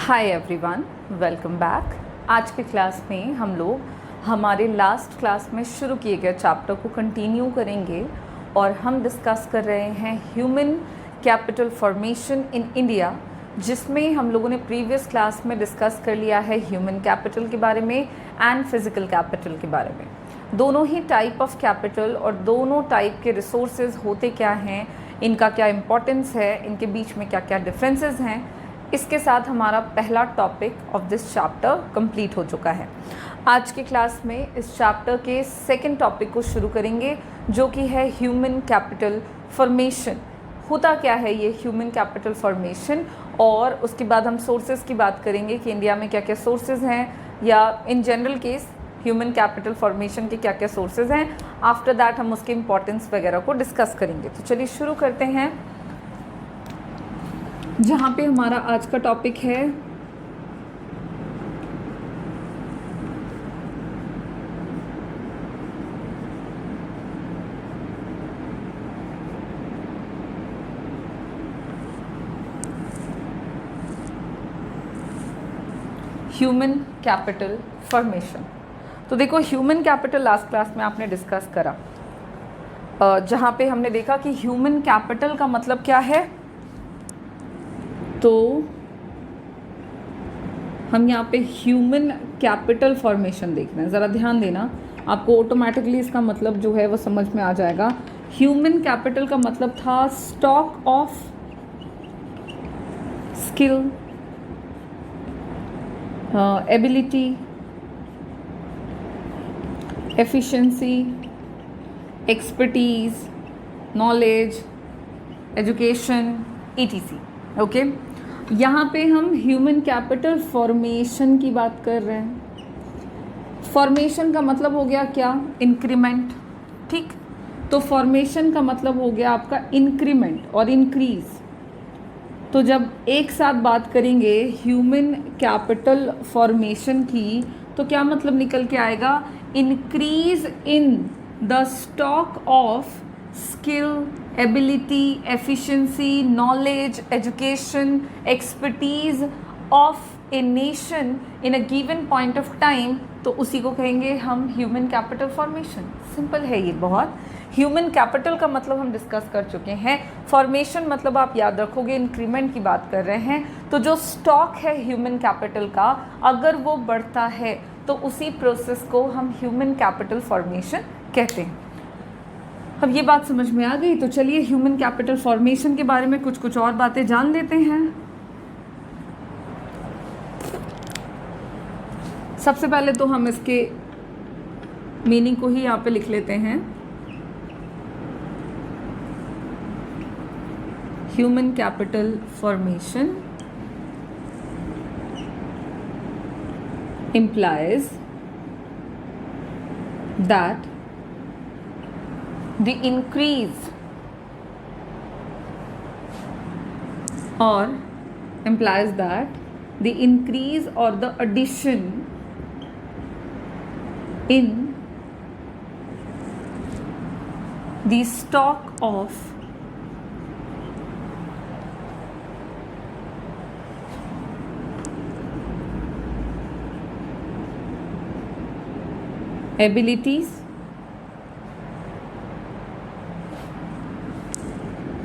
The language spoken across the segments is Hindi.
Hi everyone, welcome back. आज के क्लास में हम लोग हमारे लास्ट क्लास में शुरू किए गए चैप्टर को कंटिन्यू करेंगे और हम डिस्कस कर रहे हैं human capital formation in India, जिसमें हम लोगों ने प्रीवियस क्लास में डिस्कस कर लिया है ह्यूमन कैपिटल के बारे में एंड फिज़िकल कैपिटल के बारे में। दोनों ही टाइप ऑफ कैपिटल और दोनों टाइप के रिसोर्सेज होते क्या हैं, इनका क्या इम्पोर्टेंस है, इनके बीच में क्या क्या डिफरेंसेस हैं। इसके साथ हमारा पहला topic of this chapter complete हो चुका है। आज के क्लास में इस चैप्टर के सेकंड टॉपिक को शुरू करेंगे, जो कि है ह्यूमन कैपिटल फॉर्मेशन। होता क्या है ये ह्यूमन कैपिटल फॉर्मेशन, और उसके बाद हम सोर्सेज की बात करेंगे कि इंडिया में क्या क्या सोर्सेज हैं, या in general case human capital formation के क्या क्या सोर्सेज हैं। आफ्टर दैट हम उसके इम्पोर्टेंस वगैरह को डिस्कस करेंगे। तो चलिए शुरू करते हैं, जहाँ पे हमारा आज का टॉपिक है ह्यूमन कैपिटल फॉर्मेशन। तो देखो, ह्यूमन कैपिटल लास्ट क्लास में आपने डिस्कस करा, जहाँ पे हमने देखा कि ह्यूमन कैपिटल का मतलब क्या है। तो हम यहाँ पे ह्यूमन कैपिटल फॉर्मेशन देख रहे हैं। ज़रा ध्यान देना, आपको ऑटोमेटिकली इसका मतलब जो है वो समझ में आ जाएगा। ह्यूमन कैपिटल का मतलब था stock of skill, ability, efficiency, expertise, knowledge, education, ETC। Okay, यहाँ पे हम ह्यूमन कैपिटल फॉर्मेशन की बात कर रहे हैं। फॉर्मेशन का मतलब हो गया क्या? इंक्रीमेंट। ठीक, तो फॉर्मेशन का मतलब हो गया आपका इंक्रीमेंट और इंक्रीज। तो जब एक साथ बात करेंगे ह्यूमन कैपिटल फॉर्मेशन की, तो क्या मतलब निकल के आएगा? Increase in the stock of skill, ability, efficiency, knowledge, education, expertise of a nation in a given point of time. तो उसी को कहेंगे हम ह्यूमन कैपिटल फॉर्मेशन। सिंपल है ये बहुत। ह्यूमन कैपिटल का मतलब हम डिस्कस कर चुके हैं। फॉर्मेशन मतलब आप याद रखोगे, इंक्रीमेंट की बात कर रहे हैं। तो जो स्टॉक है ह्यूमन कैपिटल का, अगर वो बढ़ता है तो उसी प्रोसेस को हम ह्यूमन कैपिटल फॉर्मेशन कहते हैं। अब ये बात समझ में आ गई, तो चलिए ह्यूमन कैपिटल फॉर्मेशन के बारे में कुछ और बातें जान लेते हैं। सबसे पहले तो हम इसके मीनिंग को ही यहाँ पे लिख लेते हैं। Human capital formation implies that the increase or implies that the increase or the addition in the stock of abilities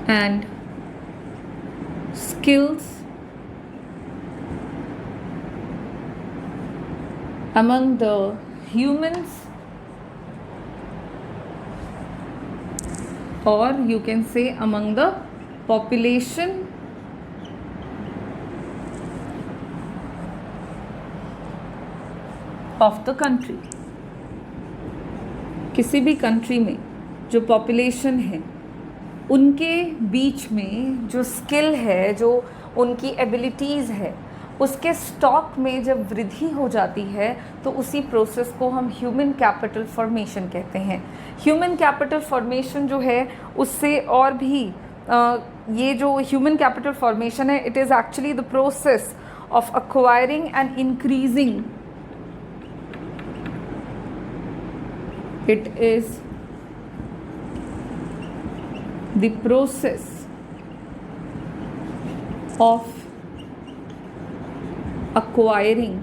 and skills among the humans, or you can say among the population of the country। किसी भी कंट्री में जो पॉपुलेशन है, उनके बीच में जो स्किल है, जो उनकी एबिलिटीज़ है, उसके स्टॉक में जब वृद्धि हो जाती है, तो उसी प्रोसेस को हम ह्यूमन कैपिटल फॉर्मेशन कहते हैं। ह्यूमन कैपिटल फॉर्मेशन जो है, उससे और भी ये जो ह्यूमन कैपिटल फॉर्मेशन है, it is actually the process of acquiring and increasing It is the process of acquiring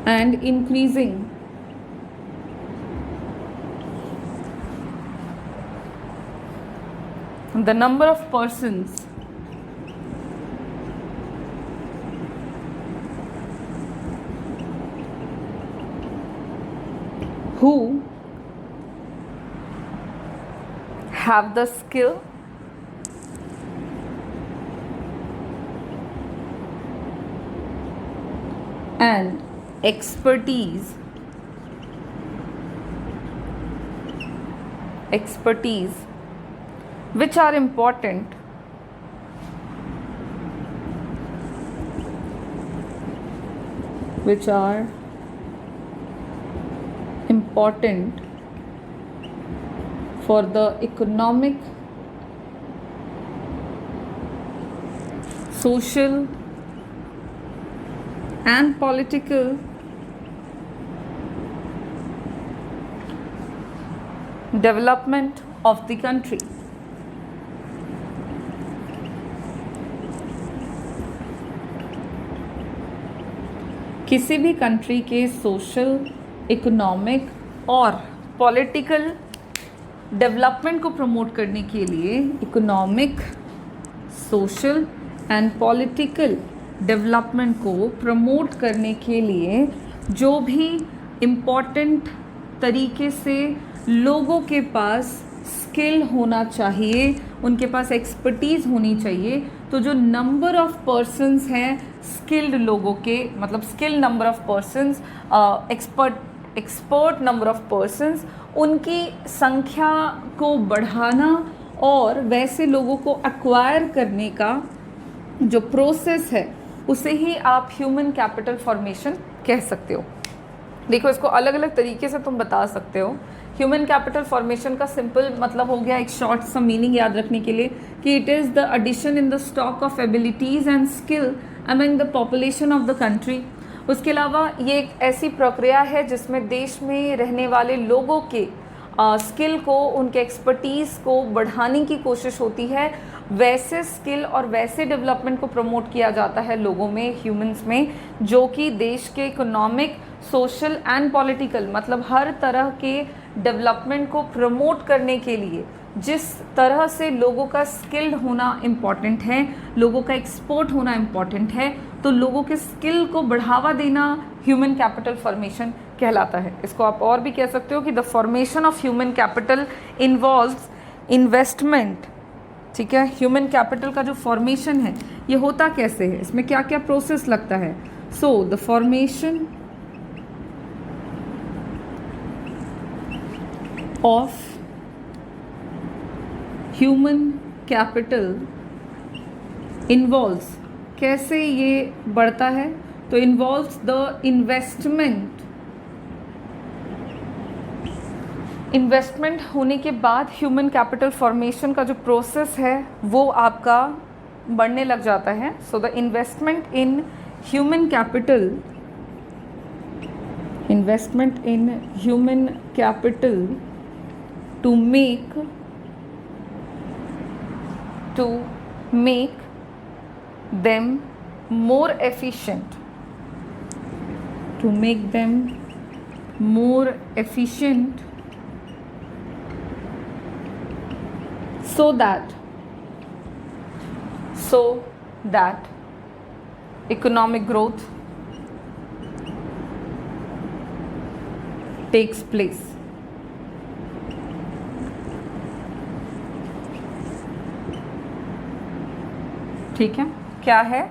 and increasing the number of persons who have the skill and expertise which are important for the economic, social and political development of the country. किसी भी कंट्री के सोशल, इकोनॉमिक और पॉलिटिकल डेवलपमेंट को प्रमोट करने के लिए, economic, social and political development को प्रमोट करने के लिए जो भी इम्पॉर्टेंट तरीके से लोगों के पास स्किल होना चाहिए, उनके पास एक्सपर्टीज़ होनी चाहिए, तो जो नंबर ऑफ पर्सन्स हैं स्किल्ड लोगों के, मतलब skill number of persons, expert number of persons, उनकी संख्या को बढ़ाना और वैसे लोगों को एक्वायर करने का जो प्रोसेस है उसे ही आप ह्यूमन कैपिटल फॉर्मेशन कह सकते हो। देखो, इसको अलग अलग तरीके से तुम बता सकते हो। ह्यूमन कैपिटल फॉर्मेशन का सिंपल मतलब हो गया, एक शॉर्ट सा मीनिंग याद रखने के लिए, कि it is the addition in the stock of abilities and skill among the population of the country. उसके अलावा ये एक ऐसी प्रक्रिया है जिसमें देश में रहने वाले लोगों के स्किल को, उनके एक्सपर्टीज़ को बढ़ाने की कोशिश होती है। वैसे स्किल और वैसे डेवलपमेंट को प्रमोट किया जाता है लोगों में, ह्यूमंस में, जो कि देश के इकोनॉमिक, सोशल एंड पॉलिटिकल, मतलब हर तरह के डेवलपमेंट को प्रमोट करने के लिए जिस तरह से लोगों का स्किल्ड होना इम्पॉर्टेंट है, लोगों का एक्सपर्ट होना इम्पॉर्टेंट है, तो लोगों के स्किल को बढ़ावा देना ह्यूमन कैपिटल फॉर्मेशन कहलाता है। इसको आप और भी कह सकते हो कि the formation of human capital involves investment. ठीक है, ह्यूमन कैपिटल का जो फॉर्मेशन है ये होता कैसे है, इसमें क्या क्या प्रोसेस लगता है। सो the formation of human capital involves, कैसे ये बढ़ता है, तो इन्वॉल्व्स द इन्वेस्टमेंट होने के बाद ह्यूमन कैपिटल फॉर्मेशन का जो प्रोसेस है वो आपका बढ़ने लग जाता है। So the investment in human capital to make them more efficient, so that economic growth takes place। ठीक है, क्या है,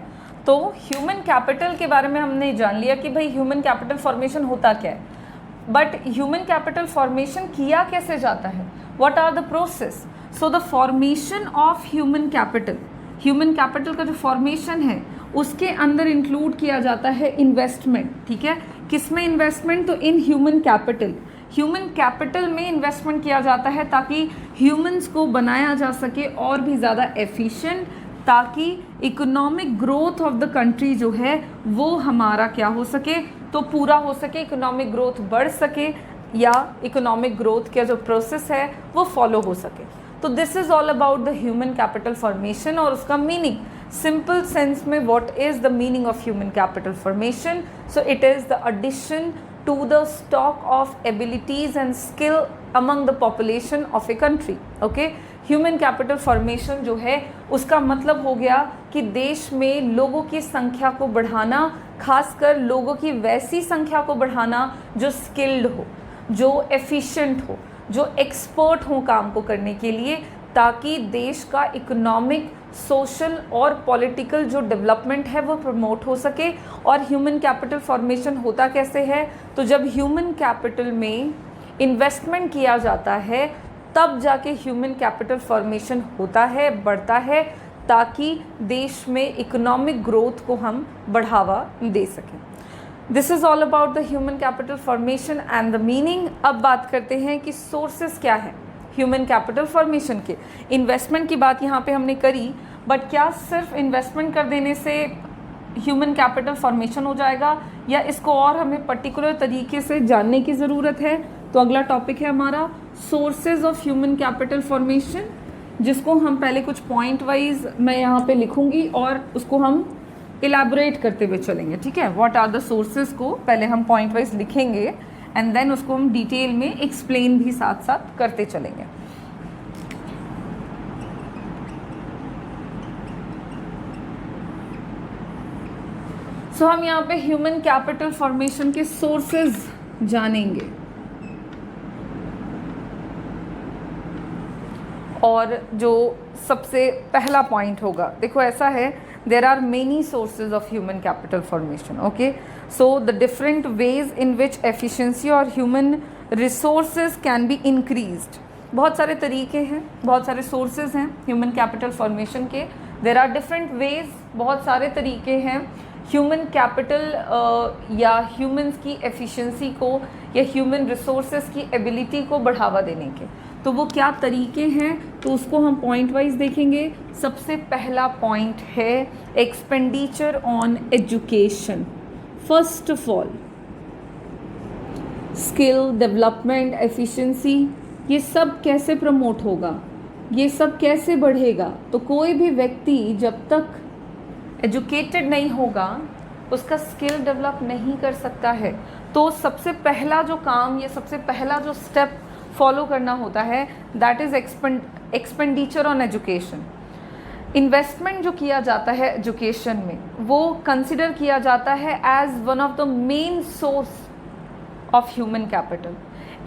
तो ह्यूमन कैपिटल के बारे में हमने जान लिया कि भाई ह्यूमन कैपिटल फॉर्मेशन होता क्या है, बट ह्यूमन कैपिटल फॉर्मेशन किया कैसे जाता है, what are the process. So the formation of human capital का जो फॉर्मेशन है उसके अंदर इंक्लूड किया जाता है इन्वेस्टमेंट। ठीक है, किसमें इन्वेस्टमेंट, तो इन ह्यूमन कैपिटल में इन्वेस्टमेंट किया जाता है ताकि ह्यूमंस को बनाया जा सके और भी ज़्यादा एफिशिएंट, ताकि economic growth of the country जो है वो हमारा क्या हो सके, तो पूरा हो सके, इकोनॉमिक ग्रोथ बढ़ सके या इकोनॉमिक ग्रोथ का जो प्रोसेस है वो फॉलो हो सके। तो this is all about the human capital formation और उसका मीनिंग। सिंपल सेंस में what is the meaning of human capital formation? So it is the addition to the stock of abilities and skill among the population of a country. Okay, human capital formation जो है उसका मतलब हो गया कि देश में लोगों की संख्या को बढ़ाना, खासकर लोगों की वैसी संख्या को बढ़ाना जो स्किल्ड हो, जो एफिशिएंट हो, जो एक्सपर्ट हो काम को करने के लिए, ताकि देश का इकोनॉमिक, सोशल और पॉलिटिकल जो डेवलपमेंट है वो प्रमोट हो सके। और ह्यूमन कैपिटल फॉर्मेशन होता कैसे है? तो जब ह्यूमन कैपिटल में इन्वेस्टमेंट किया जाता है तब जाके ह्यूमन कैपिटल फॉर्मेशन होता है, बढ़ता है, ताकि देश में इकोनॉमिक ग्रोथ को हम बढ़ावा दे सकें। This is all about the human capital formation and the meaning. अब बात करते हैं कि सोर्सेस क्या हैं ह्यूमन कैपिटल फॉर्मेशन के। इन्वेस्टमेंट की बात यहाँ पे हमने करी, बट क्या सिर्फ इन्वेस्टमेंट कर देने से ह्यूमन कैपिटल फॉर्मेशन हो जाएगा, या इसको और हमें पर्टिकुलर तरीके से जानने की ज़रूरत है? तो अगला टॉपिक है हमारा sources of human capital formation, जिसको हम पहले कुछ पॉइंट वाइज मैं यहाँ पे लिखूँगी और उसको हम इलेबोरेट करते हुए चलेंगे। ठीक है, व्हाट आर द सोर्सेज को पहले हम पॉइंट वाइज लिखेंगे एंड देन उसको हम डिटेल में एक्सप्लेन भी साथ साथ करते चलेंगे। सो हम यहाँ पे ह्यूमन कैपिटल फॉर्मेशन के सोर्सेज जानेंगे। और जो सबसे पहला पॉइंट होगा, देखो ऐसा है, there are many sources of human capital formation. Okay, so the different ways in which efficiency or human resources can be increased. बहुत सारे तरीके हैं, बहुत सारे sources हैं human capital formation के। there are different ways, बहुत सारे तरीके हैं human capital या humans की efficiency को या human resources की ability को बढ़ावा देने के। तो वो क्या तरीके हैं, तो उसको हम पॉइंट वाइज देखेंगे। सबसे पहला पॉइंट है expenditure on education. First of all skill development, efficiency, ये सब कैसे प्रमोट होगा, ये सब कैसे बढ़ेगा? तो कोई भी व्यक्ति जब तक एजुकेटेड नहीं होगा उसका स्किल डेवलप नहीं कर सकता है। तो सबसे पहला जो काम, ये सबसे पहला जो स्टेप फॉलो करना होता है, that is expenditure on education. Investment जो किया जाता है एजुकेशन में, वो कंसिडर किया जाता है as one of the main source of human capital.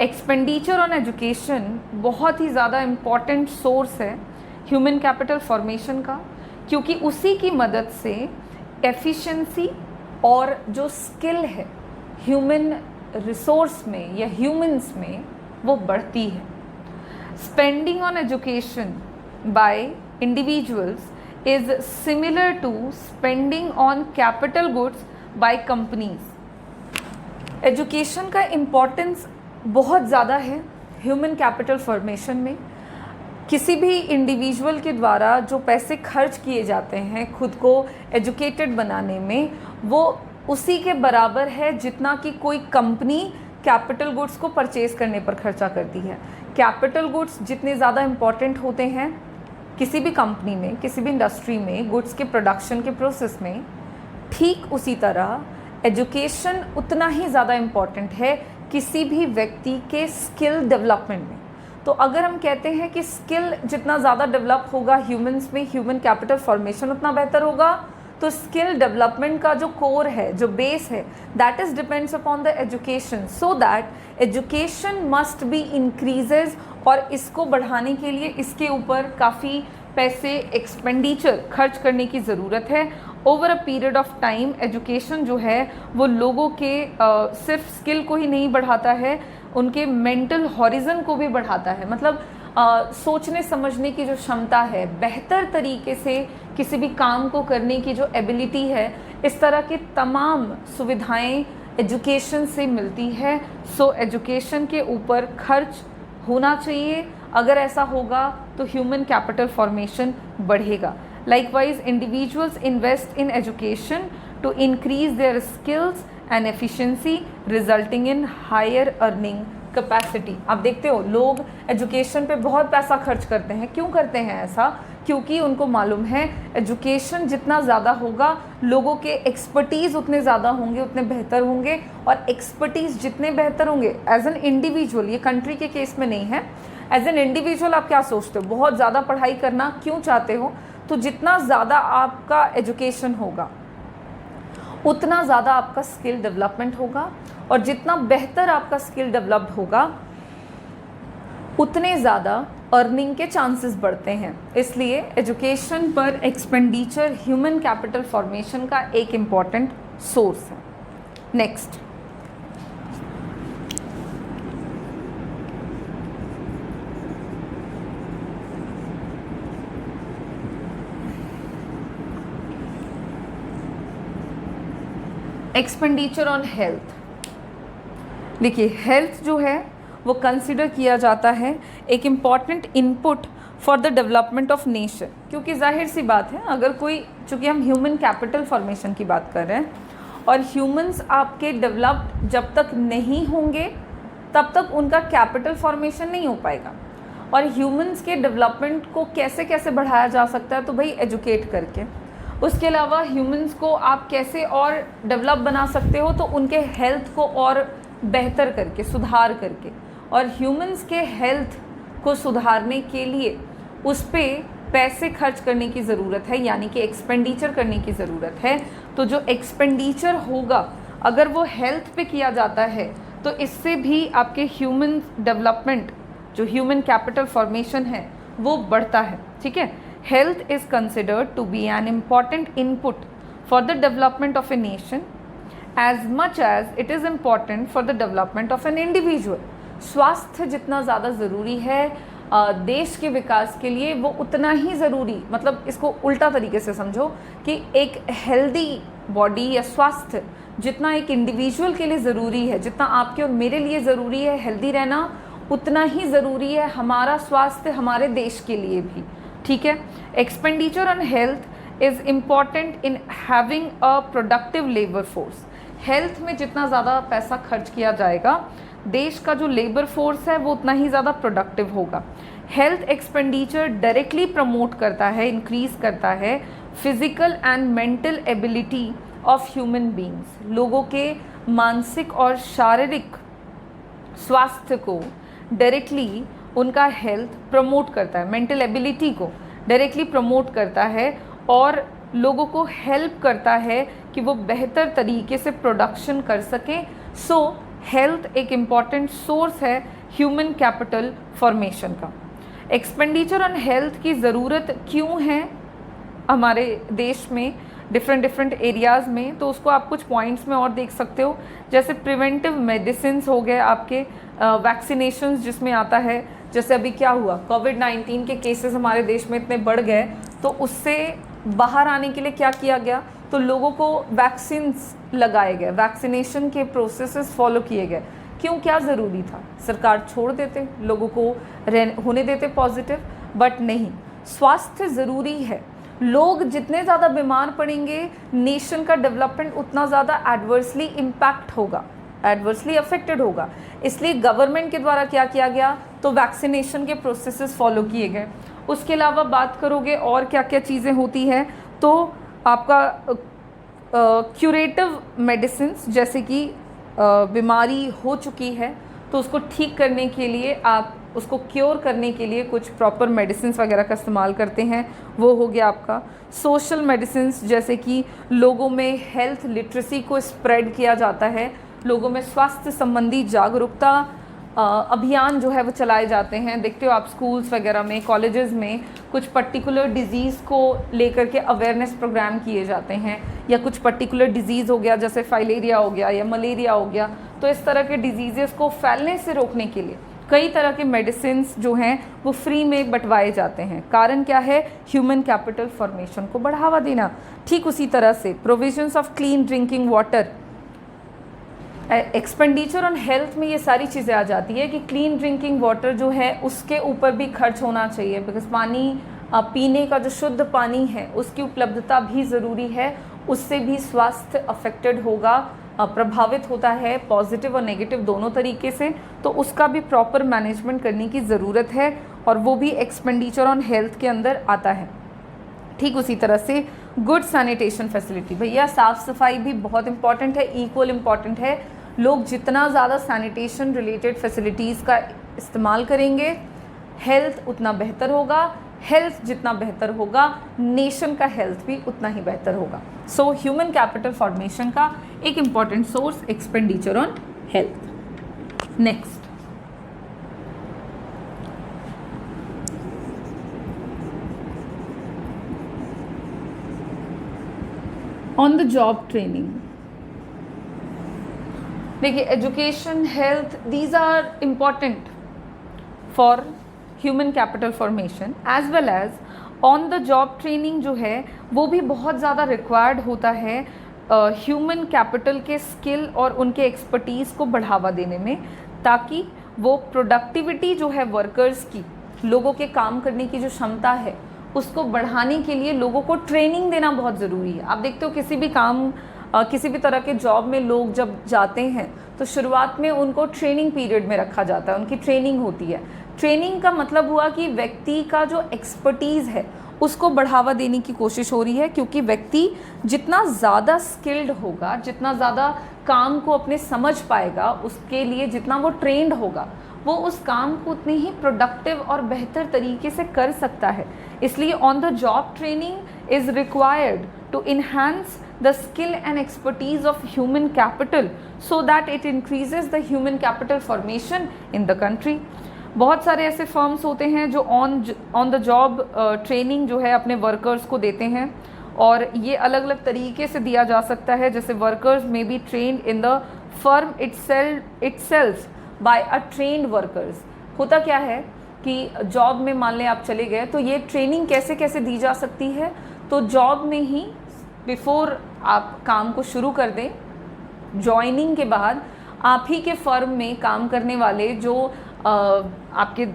Expenditure on education बहुत ही ज़्यादा इम्पॉर्टेंट सोर्स है ह्यूमन कैपिटल फॉर्मेशन का, क्योंकि उसी की मदद से एफिशिएंसी और जो स्किल है ह्यूमन रिसोर्स में या ह्यूमंस में वो बढ़ती है। Spending on education by individuals is similar to spending on capital goods by companies. Education का इम्पोर्टेंस बहुत ज़्यादा है ह्यूमन कैपिटल फॉर्मेशन में। किसी भी इंडिविजुअल के द्वारा जो पैसे खर्च किए जाते हैं खुद को एजुकेटेड बनाने में, वो उसी के बराबर है जितना कि कोई कंपनी कैपिटल गुड्स को परचेज़ करने पर खर्चा करती है। कैपिटल गुड्स जितने ज़्यादा इम्पॉर्टेंट होते हैं किसी भी कंपनी में, किसी भी इंडस्ट्री में, गुड्स के प्रोडक्शन के प्रोसेस में, ठीक उसी तरह एजुकेशन उतना ही ज़्यादा इम्पॉर्टेंट है किसी भी व्यक्ति के स्किल डेवलपमेंट में। तो अगर हम कहते हैं कि स्किल जितना ज़्यादा डेवलप होगा ह्यूमंस में, ह्यूमन कैपिटल फॉर्मेशन उतना बेहतर होगा, तो स्किल डेवलपमेंट का जो कोर है, जो बेस है, that is depends upon the education, so that education must be increases. और इसको बढ़ाने के लिए इसके ऊपर काफ़ी पैसे एक्सपेंडिचर खर्च करने की ज़रूरत है। Over a period of time education जो है वो लोगों के सिर्फ स्किल को ही नहीं बढ़ाता है, उनके मेंटल हॉरिजन को भी बढ़ाता है। मतलब सोचने समझने की जो क्षमता है, बेहतर तरीके से किसी भी काम को करने की जो एबिलिटी है, इस तरह की तमाम सुविधाएं एजुकेशन से मिलती है। सो एजुकेशन के ऊपर खर्च होना चाहिए। अगर ऐसा होगा तो ह्यूमन कैपिटल फॉर्मेशन बढ़ेगा। Likewise individuals invest in education to increase their skills and efficiency resulting in higher earning capacity. आप देखते हो लोग एजुकेशन पे बहुत पैसा खर्च करते हैं। क्यों करते हैं ऐसा? क्योंकि उनको मालूम है एजुकेशन जितना ज़्यादा होगा, लोगों के एक्सपर्टीज़ उतने ज़्यादा होंगे, उतने बेहतर होंगे, और एक्सपर्टीज़ जितने बेहतर होंगे एज एन इंडिविजुअल, ये कंट्री के केस में नहीं है, एज एन इंडिविजुअल आप क्या सोचते हो, बहुत ज़्यादा पढ़ाई करना क्यों चाहते हो, तो जितना ज़्यादा आपका एजुकेशन होगा उतना ज़्यादा आपका स्किल डेवलपमेंट होगा, और जितना बेहतर आपका स्किल डेवलप्ड होगा उतने ज़्यादा अर्निंग के चांसेस बढ़ते हैं। इसलिए एजुकेशन पर एक्सपेंडिचर ह्यूमन कैपिटल फॉर्मेशन का एक इम्पॉर्टेंट सोर्स है। Next, expenditure on health. देखिए, हेल्थ जो है वो कंसिडर किया जाता है एक important input for the development of nation, क्योंकि जाहिर सी बात है, अगर कोई, चूँकि हम ह्यूमन कैपिटल फॉर्मेशन की बात कर रहे हैं, और ह्यूमंस आपके डेवलप्ड जब तक नहीं होंगे तब तक उनका कैपिटल फॉर्मेशन नहीं हो पाएगा। और ह्यूमंस के डेवलपमेंट को कैसे कैसे बढ़ाया जा सकता है, तो भाई एजुकेट करके। उसके अलावा ह्यूमंस को आप कैसे और डेवलप बना सकते हो, तो उनके हेल्थ को और बेहतर करके, सुधार करके। और ह्यूमंस के हेल्थ को सुधारने के लिए उस पर पैसे खर्च करने की ज़रूरत है, यानी कि एक्सपेंडिचर करने की ज़रूरत है। तो जो एक्सपेंडिचर होगा अगर वो हेल्थ पे किया जाता है तो इससे भी आपके ह्यूमन डेवलपमेंट, जो ह्यूमन कैपिटल फॉर्मेशन है, वो बढ़ता है। ठीक है, health is considered to be an important input for the development of a nation as much as it is important for the development of an individual. स्वास्थ्य जितना ज़्यादा ज़रूरी है देश के विकास के लिए, वो उतना ही ज़रूरी, मतलब इसको उल्टा तरीके से समझो कि एक हेल्दी बॉडी या स्वास्थ्य जितना एक इंडिविजुअल के लिए ज़रूरी है, जितना आपके और मेरे लिए ज़रूरी है हेल्दी रहना, उतना ही ज़रूरी है हमारा स्वास्थ्य हमारे देश के लिए भी। ठीक है, expenditure on health is important in having a productive labour force. Health में जितना ज़्यादा पैसा खर्च किया जाएगा, देश का जो लेबर फोर्स है वो उतना ही ज़्यादा प्रोडक्टिव होगा। हेल्थ एक्सपेंडिचर डायरेक्टली प्रमोट करता है, इंक्रीज़ करता है physical and mental ability of human beings. लोगों के मानसिक और शारीरिक स्वास्थ्य को डायरेक्टली उनका हेल्थ प्रमोट करता है, मेंटल एबिलिटी को डायरेक्टली प्रमोट करता है, और लोगों को हेल्प करता है कि वो बेहतर तरीके से प्रोडक्शन कर सकें। सो हेल्थ एक इम्पॉर्टेंट सोर्स है ह्यूमन कैपिटल फॉर्मेशन का। एक्सपेंडिचर ऑन हेल्थ की ज़रूरत क्यों है हमारे देश में डिफरेंट एरियाज़ में, तो उसको आप कुछ पॉइंट्स में और देख सकते हो। जैसे प्रिवेंटिव मेडिसिन्स हो गए आपके, वैक्सीनेशंस जिसमें आता है, जैसे अभी क्या हुआ, कोविड-19 के केसेस हमारे देश में इतने बढ़ गए, तो उससे बाहर आने के लिए क्या किया गया, तो लोगों को वैक्सीन्स लगाए गए, वैक्सीनेशन के प्रोसेसेस फॉलो किए गए। क्यों, क्या ज़रूरी था? सरकार छोड़ देते, लोगों को होने देते पॉजिटिव, बट नहीं, स्वास्थ्य ज़रूरी है। लोग जितने ज़्यादा बीमार पड़ेंगे, नेशन का डेवलपमेंट उतना ज़्यादा एडवर्सली इम्पैक्ट होगा, एडवर्सली अफेक्टेड होगा। इसलिए गवर्नमेंट के द्वारा क्या किया गया, तो वैक्सीनेशन के प्रोसेसेस फॉलो किए गए। उसके अलावा बात करोगे और क्या क्या चीज़ें होती हैं, तो आपका क्यूरेटिव मेडिसिन्स, जैसे कि बीमारी हो चुकी है तो उसको ठीक करने के लिए, आप उसको क्योर करने के लिए कुछ प्रॉपर मेडिसिन्स वगैरह का इस्तेमाल करते हैं, वो हो गया आपका। सोशल मेडिसिन्स, जैसे कि लोगों में हेल्थ लिटरेसी को स्प्रेड किया जाता है, लोगों में स्वास्थ्य संबंधी जागरूकता अभियान जो है वो चलाए जाते हैं। देखते हो आप स्कूल्स वगैरह में, कॉलेजेस में कुछ पर्टिकुलर डिज़ीज़ को लेकर के अवेयरनेस प्रोग्राम किए जाते हैं, या कुछ पर्टिकुलर डिज़ीज़ हो गया जैसे फाइलेरिया हो गया या मलेरिया हो गया, तो इस तरह के डिजीज़ को फैलने से रोकने के लिए कई तरह के मेडिसिन्स जो हैं वो फ्री में बंटवाए जाते हैं। कारण क्या है, ह्यूमन कैपिटल फॉर्मेशन को बढ़ावा देना। ठीक उसी तरह से provisions of clean drinking water, expenditure on health में ये सारी चीज़ें आ जाती है कि क्लीन ड्रिंकिंग वाटर जो है उसके ऊपर भी खर्च होना चाहिए, बिकॉज पानी पीने का जो शुद्ध पानी है उसकी उपलब्धता भी ज़रूरी है, उससे भी स्वास्थ्य अफेक्टेड होगा, प्रभावित होता है, पॉजिटिव और नेगेटिव दोनों तरीके से, तो उसका भी प्रॉपर मैनेजमेंट करने की ज़रूरत है। और वो भी एक्सपेंडिचर ऑन हेल्थ के अंदर आता है। ठीक उसी तरह से गुड सैनिटेशन फैसिलिटी, भैया साफ़ सफाई भी बहुत इंपॉर्टेंट है, इक्वल इम्पॉर्टेंट है। लोग जितना ज़्यादा सैनिटेशन रिलेटेड फैसिलिटीज़ का इस्तेमाल करेंगे, हेल्थ उतना बेहतर होगा। हेल्थ जितना बेहतर होगा, नेशन का हेल्थ भी उतना ही बेहतर होगा। सो ह्यूमन कैपिटल फॉर्मेशन का एक important source expenditure on health. Next, on the job training. देखिए education, health, these are important for human capital formation as well as on the job training जो है वो भी बहुत ज़्यादा रिक्वायर्ड होता है ह्यूमन कैपिटल के स्किल और उनके एक्सपर्टीज़ को बढ़ावा देने में, ताकि वो प्रोडक्टिविटी जो है वर्कर्स की, लोगों के काम करने की जो क्षमता है उसको बढ़ाने के लिए लोगों को ट्रेनिंग देना बहुत ज़रूरी है। आप देखते हो किसी भी काम किसी भी तरह के जॉब में लोग जब जाते हैं तो शुरुआत में उनको ट्रेनिंग पीरियड में रखा जाता है, उनकी ट्रेनिंग होती है। ट्रेनिंग का मतलब हुआ कि व्यक्ति का जो एक्सपर्टीज़ है उसको बढ़ावा देने की कोशिश हो रही है, क्योंकि व्यक्ति जितना ज़्यादा स्किल्ड होगा, जितना ज़्यादा काम को अपने समझ पाएगा, उसके लिए जितना वो ट्रेंड होगा, वो उस काम को उतनी ही प्रोडक्टिव और बेहतर तरीके से कर सकता है। इसलिए on the job training is required to enhance the skill and expertise of human capital so that it increases the human capital formation in the country। बहुत सारे ऐसे फर्म्स होते हैं जो ऑन द जॉब ट्रेनिंग जो है अपने वर्कर्स को देते हैं, और ये अलग अलग तरीके से दिया जा सकता है। जैसे वर्कर्स में be trained in the firm itself by a trained workers. होता क्या है कि जॉब में मान लें आप चले गए, तो ये ट्रेनिंग कैसे कैसे दी जा सकती है, तो जॉब में ही बिफोर आप काम को शुरू कर दें, जॉइनिंग के बाद आप ही के फर्म में काम करने वाले जो आपके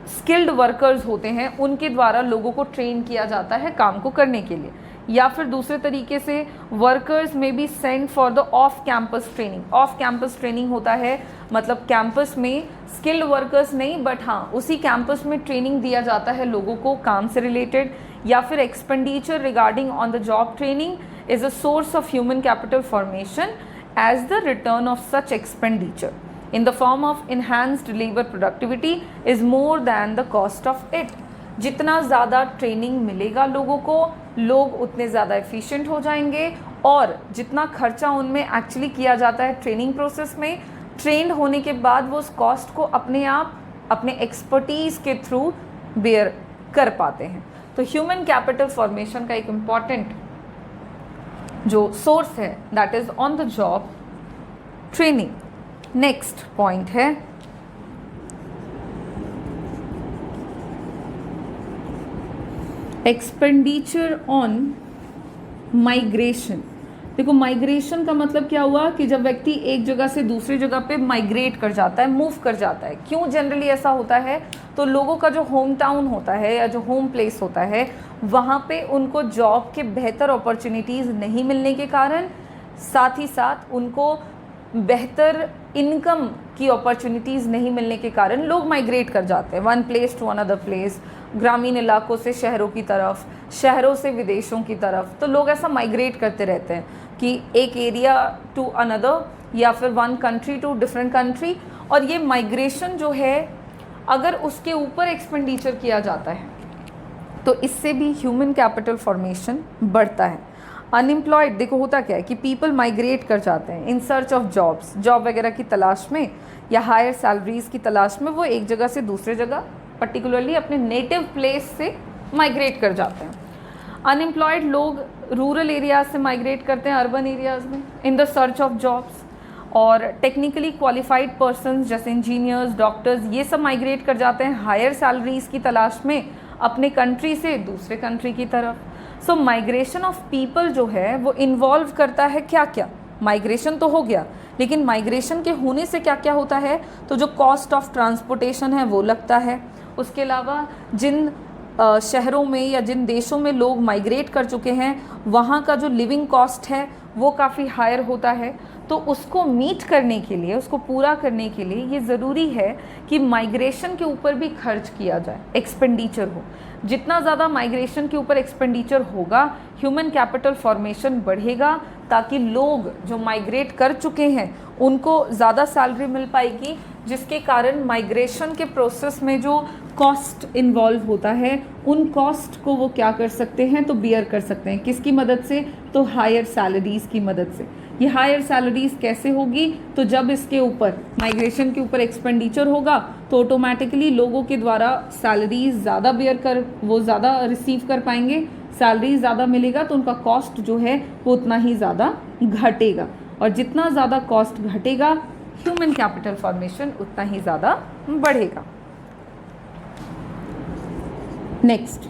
स्किल्ड वर्कर्स होते हैं उनके द्वारा लोगों को ट्रेन किया जाता है काम को करने के लिए। या फिर दूसरे तरीके से वर्कर्स में be send for the off campus training. Off campus training होता है मतलब कैंपस में स्किल्ड वर्कर्स नहीं, बट हाँ उसी कैंपस में ट्रेनिंग दिया जाता है लोगों को काम से रिलेटेड। या फिर expenditure regarding on the job training is a source of human capital formation as the return of such expenditure in the form of enhanced labor productivity is more than the cost of it। जितना ज़्यादा ट्रेनिंग मिलेगा लोगों को, लोग उतने ज़्यादा एफिशिएंट हो जाएंगे, और जितना खर्चा उनमें एक्चुअली किया जाता है ट्रेनिंग प्रोसेस में, ट्रेंड होने के बाद वो उस कॉस्ट को अपने आप अपने एक्सपर्टीज़ के थ्रू बेयर कर पाते हैं। तो ह्यूमन कैपिटल फॉर्मेशन का एक इम्पॉर्टेंट जो सोर्स है that is on the job training. Next point है एक्सपेंडिचर ऑन माइग्रेशन। देखो माइग्रेशन का मतलब क्या हुआ कि जब व्यक्ति एक जगह से दूसरी जगह पे माइग्रेट कर जाता है, मूव कर जाता है। क्यों जनरली ऐसा होता है, तो लोगों का जो होम टाउन होता है या जो होम प्लेस होता है वहाँ पे उनको जॉब के बेहतर अपॉर्चुनिटीज़ नहीं मिलने के कारण, साथ ही साथ उनको बेहतर इनकम की अपॉर्चुनिटीज़ नहीं मिलने के कारण लोग माइग्रेट कर जाते हैं one place to another place, ग्रामीण इलाकों से शहरों की तरफ, शहरों से विदेशों की तरफ। तो लोग ऐसा माइग्रेट करते रहते हैं कि एक एरिया टू अनदर या फिर one country to different country. और ये माइग्रेशन जो है अगर उसके ऊपर एक्सपेंडिचर किया जाता है तो इससे भी ह्यूमन कैपिटल फॉर्मेशन बढ़ता है। अनएम्प्लॉयड, देखो होता क्या है कि पीपल माइग्रेट कर जाते हैं in search of jobs, job वगैरह की तलाश में या हायर सैलरीज की तलाश में वो एक जगह से दूसरे जगह पर्टिकुलरली अपने नेटिव प्लेस से माइग्रेट कर जाते हैं। अनएम्प्लॉयड लोग रूरल एरियाज से माइग्रेट करते हैं अर्बन एरियाज़ में in the search of jobs. और टेक्निकली क्वालिफाइड पर्सनस जैसे इंजीनियर्स, डॉक्टर्स, ये सब माइग्रेट कर जाते हैं हायर सैलरीज की तलाश में अपने कंट्री से दूसरे कंट्री की तरफ। सो माइग्रेशन ऑफ पीपल जो है वो इन्वॉल्व करता है क्या क्या, माइग्रेशन तो हो गया, लेकिन माइग्रेशन के होने से क्या क्या होता है, तो जो कॉस्ट ऑफ ट्रांसपोर्टेशन है वो लगता है। उसके अलावा जिन शहरों में या जिन देशों में लोग माइग्रेट कर चुके हैं वहाँ का जो लिविंग कॉस्ट है वो काफ़ी हायर होता है। तो उसको मीट करने के लिए, उसको पूरा करने के लिए ये ज़रूरी है कि माइग्रेशन के ऊपर भी खर्च किया जाए, एक्सपेंडिचर हो। जितना ज़्यादा माइग्रेशन के ऊपर एक्सपेंडिचर होगा, ह्यूमन कैपिटल फॉर्मेशन बढ़ेगा, ताकि लोग जो माइग्रेट कर चुके हैं उनको ज़्यादा सैलरी मिल पाएगी, जिसके कारण माइग्रेशन के प्रोसेस में जो कॉस्ट इन्वॉल्व होता है उन कॉस्ट को वो क्या कर सकते हैं, तो बियर कर सकते हैं। किसकी मदद से? तो हायर सैलरीज़ की मदद से। ये हायर सैलरीज़ कैसे होगी? तो जब इसके ऊपर माइग्रेशन के ऊपर एक्सपेंडिचर होगा तो ऑटोमेटिकली लोगों के द्वारा सैलरीज ज़्यादा बियर कर, वो ज़्यादा रिसीव कर पाएंगे, सैलरी ज़्यादा मिलेगा तो उनका कॉस्ट जो है वो उतना ही ज़्यादा घटेगा, और जितना ज़्यादा कॉस्ट घटेगा ह्यूमन कैपिटल फॉर्मेशन उतना ही ज़्यादा बढ़ेगा। Next,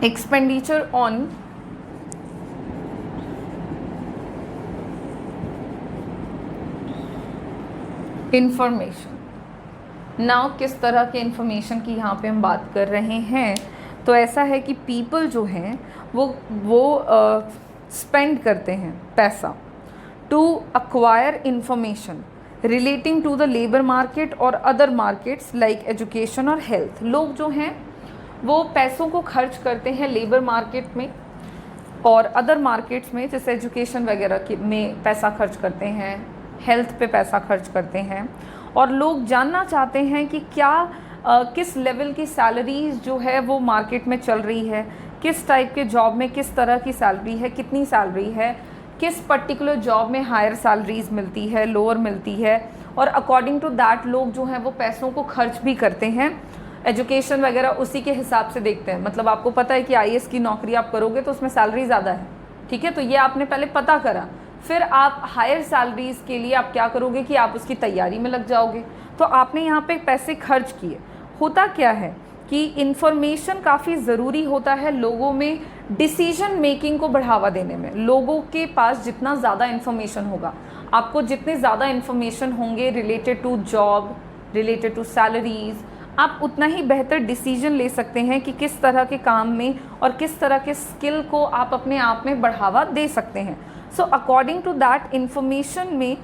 expenditure on information. Now किस तरह के इंफॉर्मेशन की यहाँ पे हम बात कर रहे हैं? तो ऐसा है कि पीपल जो हैं वो स्पेंड करते हैं पैसा to acquire information relating to the labour market और अदर मार्केट्स लाइक एजुकेशन और हेल्थ। लोग जो हैं वो पैसों को खर्च करते हैं लेबर मार्केट में और अदर मार्केट्स में, जैसे एजुकेशन वगैरह में पैसा खर्च करते हैं, हेल्थ पे पैसा खर्च करते हैं, और लोग जानना चाहते हैं कि क्या किस लेवल की सैलरीज जो है वो मार्केट में चल रही है, किस टाइप के जॉब में किस तरह की सैलरी है, कितनी सैलरी है, किस पर्टिकुलर जॉब में हायर सैलरीज मिलती है, लोअर मिलती है, और अकॉर्डिंग टू दैट लोग जो हैं वो पैसों को खर्च भी करते हैं। एजुकेशन वगैरह उसी के हिसाब से देखते हैं। मतलब आपको पता है कि आईएएस की नौकरी आप करोगे तो उसमें सैलरी ज़्यादा है, ठीक है, तो ये आपने पहले पता करा, फिर आप हायर सैलरीज के लिए आप क्या करोगे कि आप उसकी तैयारी में लग जाओगे, तो आपने यहाँ पे पैसे खर्च किए। होता क्या है कि इन्फॉर्मेशन काफ़ी ज़रूरी होता है लोगों में डिसीजन मेकिंग को बढ़ावा देने में। लोगों के पास जितना ज़्यादा इन्फॉर्मेशन होगा, आपको जितने ज़्यादा इन्फॉर्मेशन होंगे related to job, related to salaries, आप उतना ही बेहतर डिसीजन ले सकते हैं कि किस तरह के काम में और किस तरह के स्किल को आप अपने आप में बढ़ावा दे सकते हैं। So according to that information में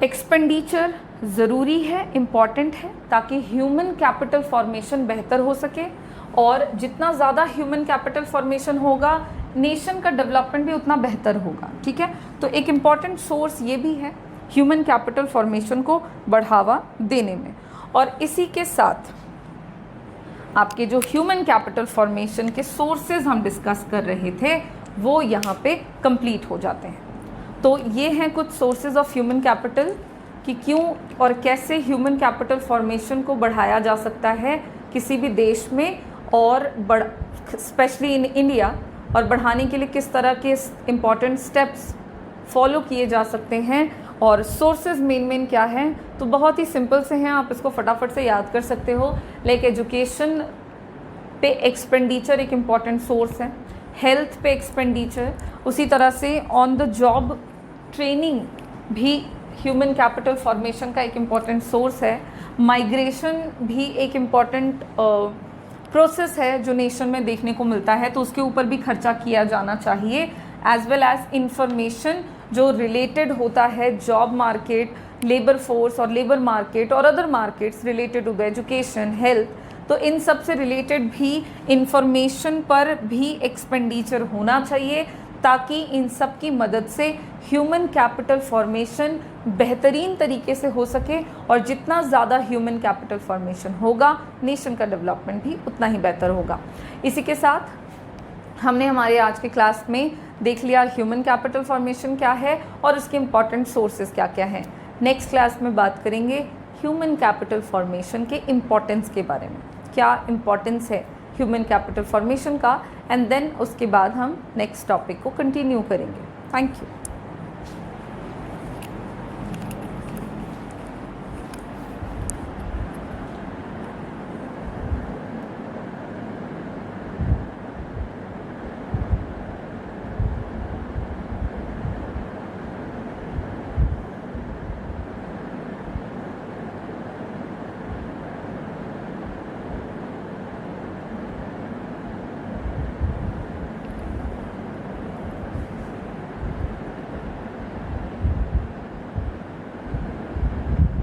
एक्सपेंडिचर ज़रूरी है, इम्पॉर्टेंट है, ताकि ह्यूमन कैपिटल फॉर्मेशन बेहतर हो सके, और जितना ज़्यादा ह्यूमन कैपिटल फॉर्मेशन होगा नेशन का डेवलपमेंट भी उतना बेहतर होगा, ठीक है। तो एक इम्पॉर्टेंट सोर्स ये भी है ह्यूमन कैपिटल फॉर्मेशन को बढ़ावा देने में। और इसी के साथ आपके जो ह्यूमन कैपिटल फॉर्मेशन के सोर्सेज हम डिस्कस कर रहे थे वो यहाँ पे कंप्लीट हो जाते हैं। तो ये हैं कुछ सोर्सेज ऑफ ह्यूमन कैपिटल कि क्यों और कैसे ह्यूमन कैपिटल फॉर्मेशन को बढ़ाया जा सकता है किसी भी देश में, और स्पेशली इन इंडिया, और बढ़ाने के लिए किस तरह के इम्पॉर्टेंट स्टेप्स फॉलो किए जा सकते हैं, और सोर्सेज मेन क्या हैं। तो बहुत ही सिंपल से हैं, आप इसको फटाफट से याद कर सकते हो। लाइक एजुकेशन पे एक्सपेंडिचर एक इम्पॉर्टेंट सोर्स है, हेल्थ पे एक्सपेंडिचर, उसी तरह से ऑन द जॉब ट्रेनिंग भी ह्यूमन कैपिटल फॉर्मेशन का एक इम्पॉर्टेंट सोर्स है। माइग्रेशन भी एक इम्पॉर्टेंट प्रोसेस है जो नेशन में देखने को मिलता है, तो उसके ऊपर भी खर्चा किया जाना चाहिए। एज वेल एज इंफॉर्मेशन जो रिलेटेड होता है जॉब मार्केट, लेबर फोर्स और लेबर मार्केट और other markets related to the education, health, तो इन सब से रिलेटेड भी इंफॉर्मेशन पर भी एक्सपेंडिचर होना चाहिए, ताकि इन सब की मदद से ह्यूमन कैपिटल फॉर्मेशन बेहतरीन तरीके से हो सके, और जितना ज़्यादा ह्यूमन कैपिटल फॉर्मेशन होगा नेशन का डेवलपमेंट भी उतना ही बेहतर होगा। इसी के साथ हमने हमारे आज के क्लास में देख लिया ह्यूमन कैपिटल फॉर्मेशन क्या है और उसके इम्पॉर्टेंट सोर्सेज क्या क्या हैं। नेक्स्ट क्लास में बात करेंगे ह्यूमन कैपिटल फॉर्मेशन के इम्पॉर्टेंस के बारे में, क्या इम्पॉर्टेंस है ह्यूमन कैपिटल फॉर्मेशन का, एंड देन उसके बाद हम नेक्स्ट टॉपिक को कंटिन्यू करेंगे। Thank you.